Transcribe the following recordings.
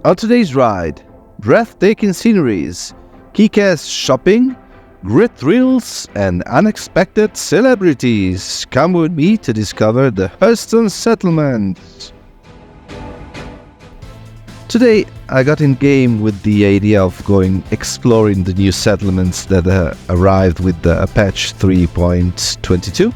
On today's ride, breathtaking sceneries, kick-ass shopping, great thrills, and unexpected celebrities. Come with me to discover the Hurston settlement. Today, I got in game with the idea of going exploring the new settlements that arrived with the patch 3.22.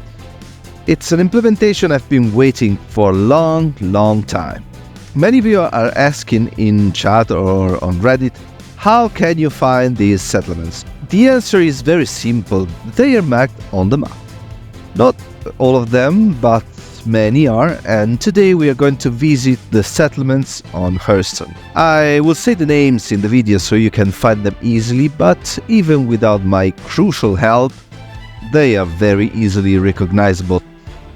It's an implementation I've been waiting for a long time. Many of you are asking in chat or on Reddit, how can you find these settlements? The answer is very simple, they are marked on the map. Not all of them, but many are, and today we are going to visit the settlements on Hurston. I will say the names in the video so you can find them easily, but even without my crucial help, they are very easily recognizable.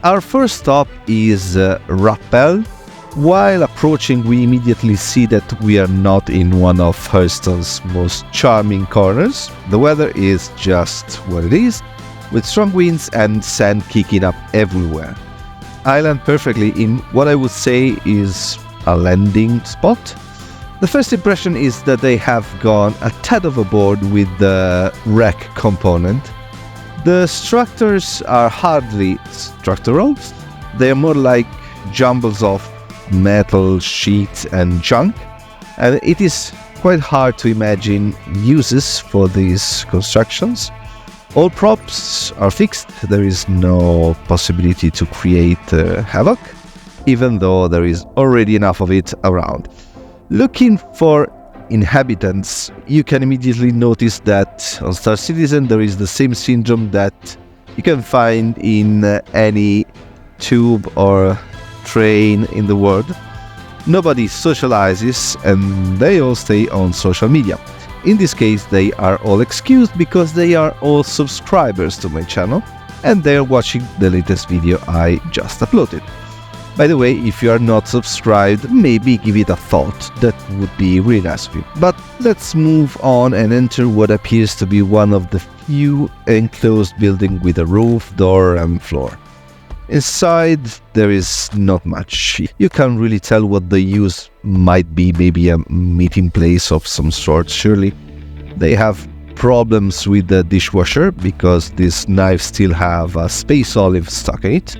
Our first stop is Rappel. While approaching, we immediately see that we are not in one of Hurston's most charming corners. The weather is just what it is, with strong winds and sand kicking up everywhere. I land perfectly in what I would say is a landing spot. The first impression is that they have gone a tad overboard with the wreck component. The structures are hardly structural, they are more like jumbles of metal, sheets and junk, and it is quite hard to imagine uses for these constructions. All props are fixed, there is no possibility to create havoc, even though there is already enough of it around. Looking for inhabitants, you can immediately notice that on starcitizen there is the same syndrome that you can find in any tube or train in the world. Nobody socializes and they all stay on social media. In this case, they are all excused because they are all subscribers to my channel and they are watching the latest video I just uploaded. By the way, if you are not subscribed, maybe give it a thought, that would be really nice of you. But let's move on and enter what appears to be one of the few enclosed buildings with a roof, door and floor. Inside, there is not much. You can't really tell what the use might be, maybe a meeting place of some sort, surely. They have problems with the dishwasher, because these knives still have a space olive stuck in it.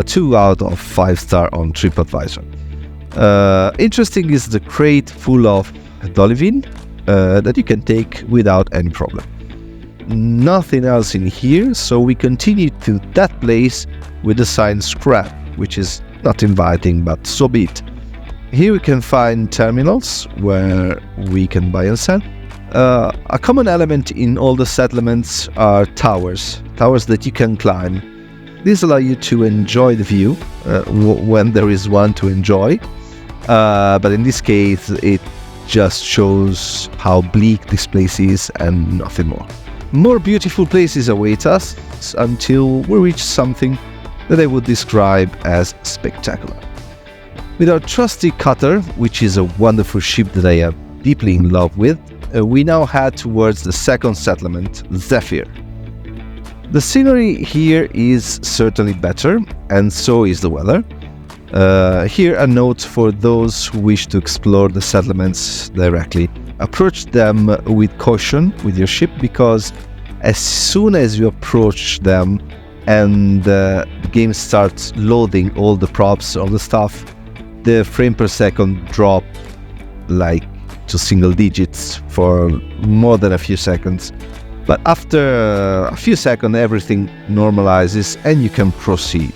2 out of 5 star on TripAdvisor. Interesting is the crate full of dolivine that you can take without any problem. Nothing else in here, so we continue to that place with the sign scrap, which is not inviting, but so be it. Here we can find terminals where we can buy and sell. A common element in all the settlements are towers that you can climb. These allow you to enjoy the view when there is one to enjoy, but in this case it just shows how bleak this place is and nothing more. More beautiful places await us until we reach something that I would describe as spectacular. With our trusty cutter, which is a wonderful ship that I am deeply in love with, we now head towards the second settlement, Zephyr. The scenery here is certainly better, and so is the weather. Here a note for those who wish to explore the settlements directly. Approach them with caution with your ship, because as soon as you approach them and the game starts loading all the props, all the stuff, the frame per second drop like to single digits for more than a few seconds. But after a few seconds everything normalizes and you can proceed.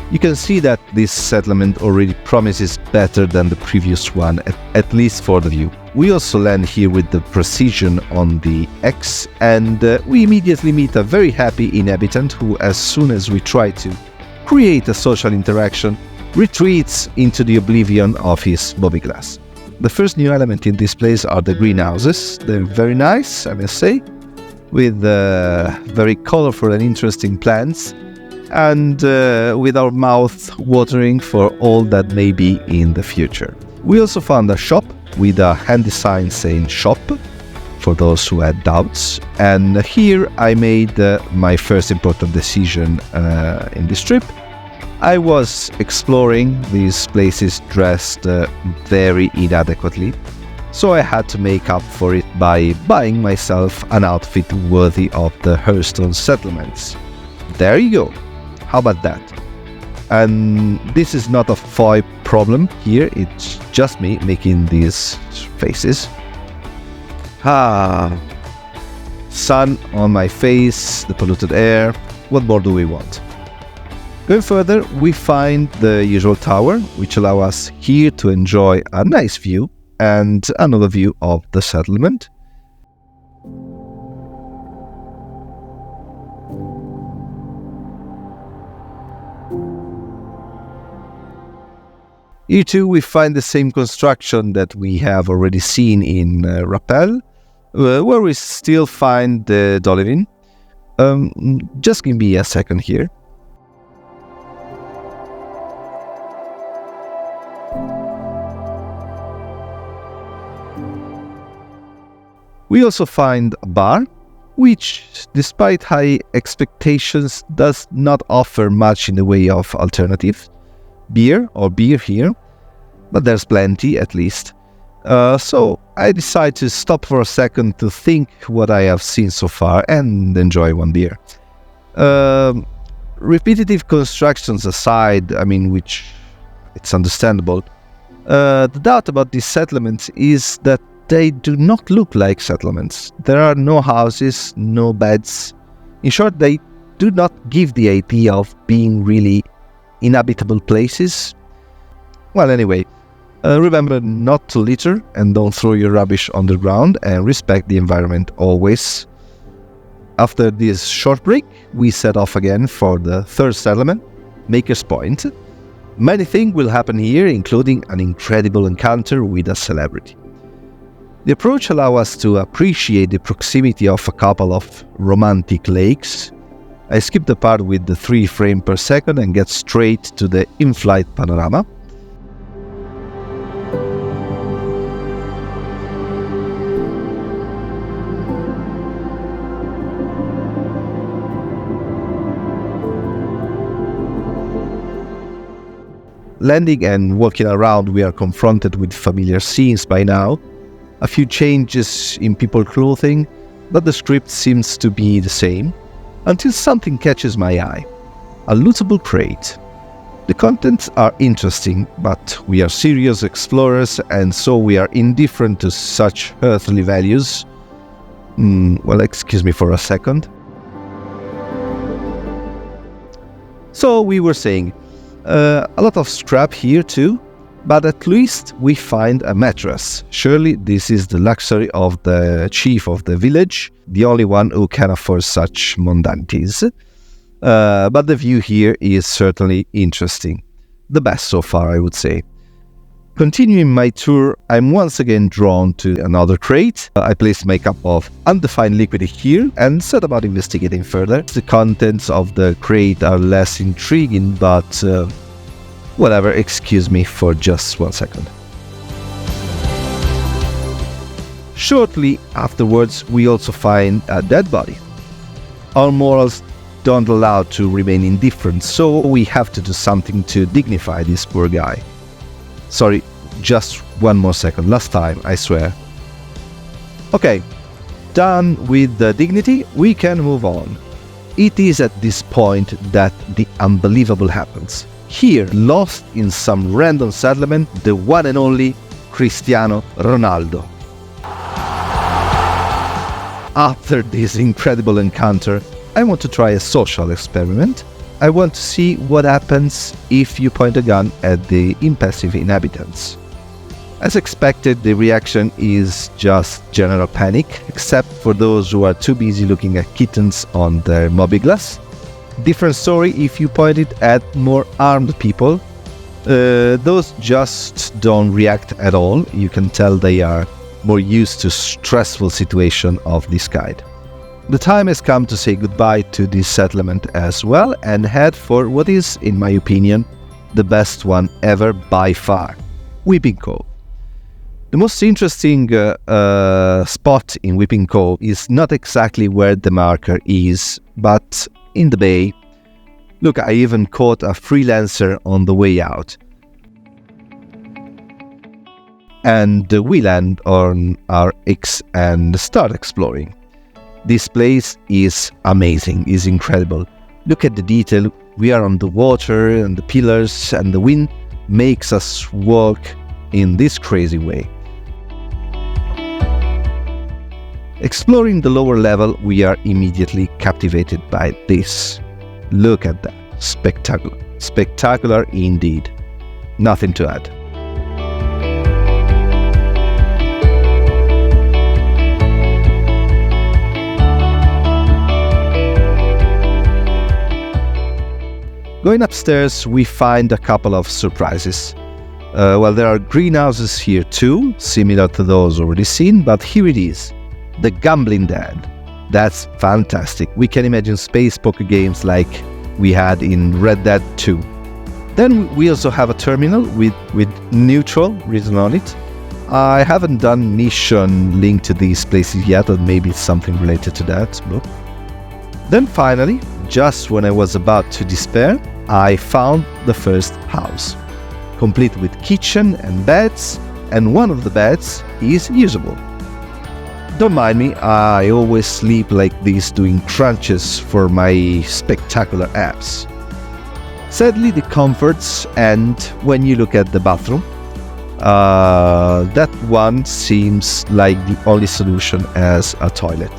You can see that this settlement already promises better than the previous one, at least for the view. We also land here with the precision on the X, and we immediately meet a very happy inhabitant who, as soon as we try to create a social interaction, retreats into the oblivion of his bobby glass. The first new element in this place are the greenhouses. They're very nice, I must say, with very colorful and interesting plants, and with our mouth watering for all that may be in the future. We also found a shop with a handy sign saying shop for those who had doubts, and here I made my first important decision in this trip. I was exploring these places dressed very inadequately. so I had to make up for it by buying myself an outfit worthy of the Hurston settlements. There you go. How about that? And this is not a FOI problem here, it's just me making these faces. Sun on my face, the polluted air, what more do we want? Going further, we find the usual tower, which allows us here to enjoy a nice view and another view of the settlement. Here too we find the same construction that we have already seen in Rappel, where we still find the Dolivin. Just give me a second here. We also find a bar, which, despite high expectations, does not offer much in the way of alternatives. Beer here, but there's plenty at least. So I decide to stop for a second to think what I have seen so far and enjoy one beer. Repetitive constructions aside, which it's understandable, the doubt about these settlements is that they do not look like settlements. There are no houses, no beds. In short, they do not give the idea of being really inhabitable places. Well, anyway, remember not to litter and don't throw your rubbish on the ground and respect the environment always. After this short break, we set off again for the third settlement, Maker's Point. Many things will happen here, including an incredible encounter with a celebrity. The approach allows us to appreciate the proximity of a couple of romantic lakes. I skip the part with the 3 frames per second and get straight to the in-flight panorama. Landing and walking around, we are confronted with familiar scenes by now. A few changes in people's clothing, but the script seems to be the same, until something catches my eye. A lootable crate. The contents are interesting, but we are serious explorers and so we are indifferent to such earthly values. Well, excuse me for a second. So we were saying, a lot of scrap here too, but at least we find a mattress. Surely this is the luxury of the chief of the village, the only one who can afford such mundanities. But the view here is certainly interesting. The best so far, I would say. Continuing my tour, I'm once again drawn to another crate. I placed my cup of undefined liquid here and set about investigating further. The contents of the crate are less intriguing, but whatever, excuse me for just 1 second. Shortly afterwards, we also find a dead body. Our morals don't allow to remain indifferent, so we have to do something to dignify this poor guy. Sorry, just 1 more second, last time, I swear. Okay, done with the dignity, we can move on. It is at this point that the unbelievable happens. Here, lost in some random settlement, the one and only Cristiano Ronaldo. After this incredible encounter, I want to try a social experiment. I want to see what happens if you point a gun at the impassive inhabitants. As expected, the reaction is just general panic, except for those who are too busy looking at kittens on their mobiGlas. Different story if you point it at more armed people. Those just don't react at all. You can tell they are more used to stressful situation of this kind. The time has come to say goodbye to this settlement as well and head for what is, in my opinion, the best one ever by far, Weeping Cove. The most interesting spot in Weeping Cove is not exactly where the marker is, but in the bay. Look, I even caught a freelancer on the way out. and we land on our X and start exploring. This place is amazing, is incredible. Look at the detail. We are on the water and the pillars, and the wind makes us walk in this crazy way. Exploring the lower level, we are immediately captivated by this. Look at that. Spectacular. Spectacular indeed. Nothing to add. Going upstairs, we find a couple of surprises. There are greenhouses here too, similar to those already seen, but here it is. The Gambling Dad. That's fantastic. We can imagine space poker games like we had in Red Dead 2. Then we also have a terminal with neutral written on it. I haven't done mission linked to these places yet, or maybe it's something related to that. Look. Then finally, just when I was about to despair, I found the first house, complete with kitchen and beds, and one of the beds is usable. Don't mind me, I always sleep like this doing crunches for my spectacular abs. Sadly, the comforts end when you look at the bathroom. That one seems like the only solution as a toilet.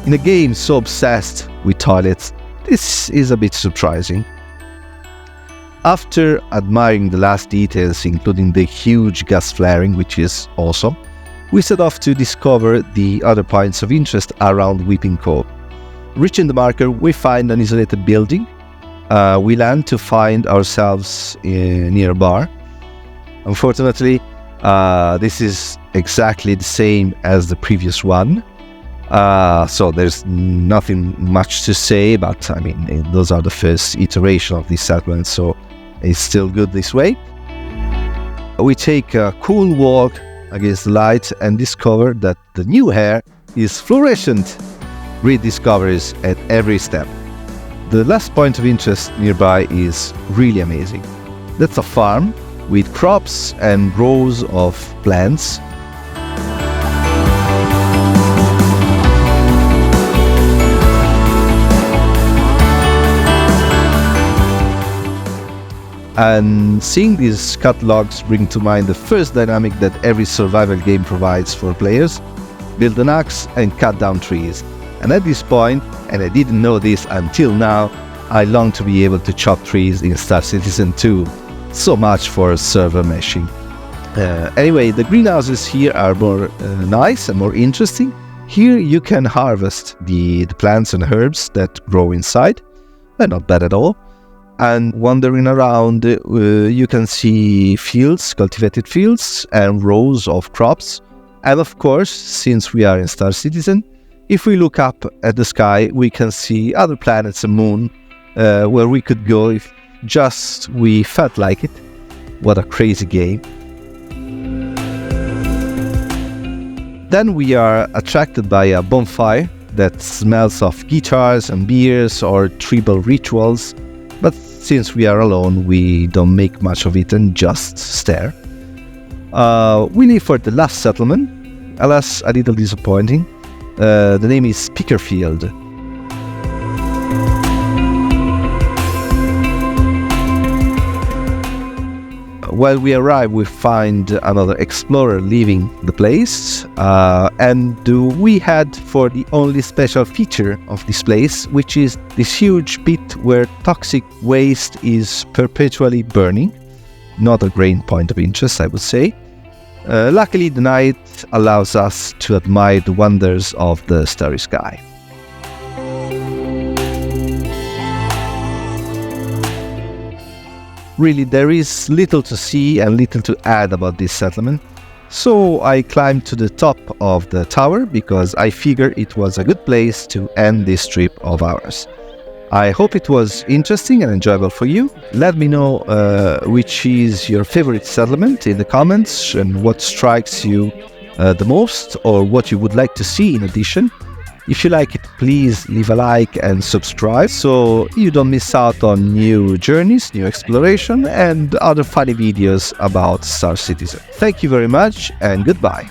In a game so obsessed with toilets, this is a bit surprising. After admiring the last details, including the huge gas flaring, which is awesome, we set off to discover the other points of interest around Weeping Cove. Reaching the marker, we find an isolated building. We land to find ourselves near a bar. Unfortunately, this is exactly the same as the previous one. So there's nothing much to say, but I mean, those are the first iteration of this settlement, so it's still good this way. We take a cool walk against the light and discover that the new hair is fluorescent. Rediscoveries at every step. The last point of interest nearby is really amazing. That's a farm with crops and rows of plants. And seeing these cut logs bring to mind the first dynamic that every survival game provides for players: build an axe and cut down trees. And at this point, and I didn't know this until now, I long to be able to chop trees in StarCitizen 2. So much for server meshing. Anyway, the greenhouses here are more nice and more interesting. Here you can harvest the plants and herbs that grow inside. They're not bad at all. And wandering around, you can see fields, cultivated fields, and rows of crops. And of course, since we are in StarCitizen, if we look up at the sky, we can see other planets and moon where we could go if just we felt like it. What a crazy game. Then we are attracted by a bonfire that smells of guitars and beers or tribal rituals. But since we are alone, we don't make much of it and just stare. We leave for the last settlement. Alas, a little disappointing. The name is Pickerfield. While we arrive, we find another explorer leaving the place, and we head for the only special feature of this place, which is this huge pit where toxic waste is perpetually burning. Not a great point of interest, I would say. Luckily, the night allows us to admire the wonders of the starry sky. Really, there is little to see and little to add about this settlement. So I climbed to the top of the tower because I figured it was a good place to end this trip of ours. I hope it was interesting and enjoyable for you. Let me know which is your favorite settlement in the comments and what strikes you the most, or what you would like to see in addition. If you like it, please leave a like and subscribe so you don't miss out on new journeys, new exploration, and other funny videos about Star Citizen. Thank you very much and goodbye.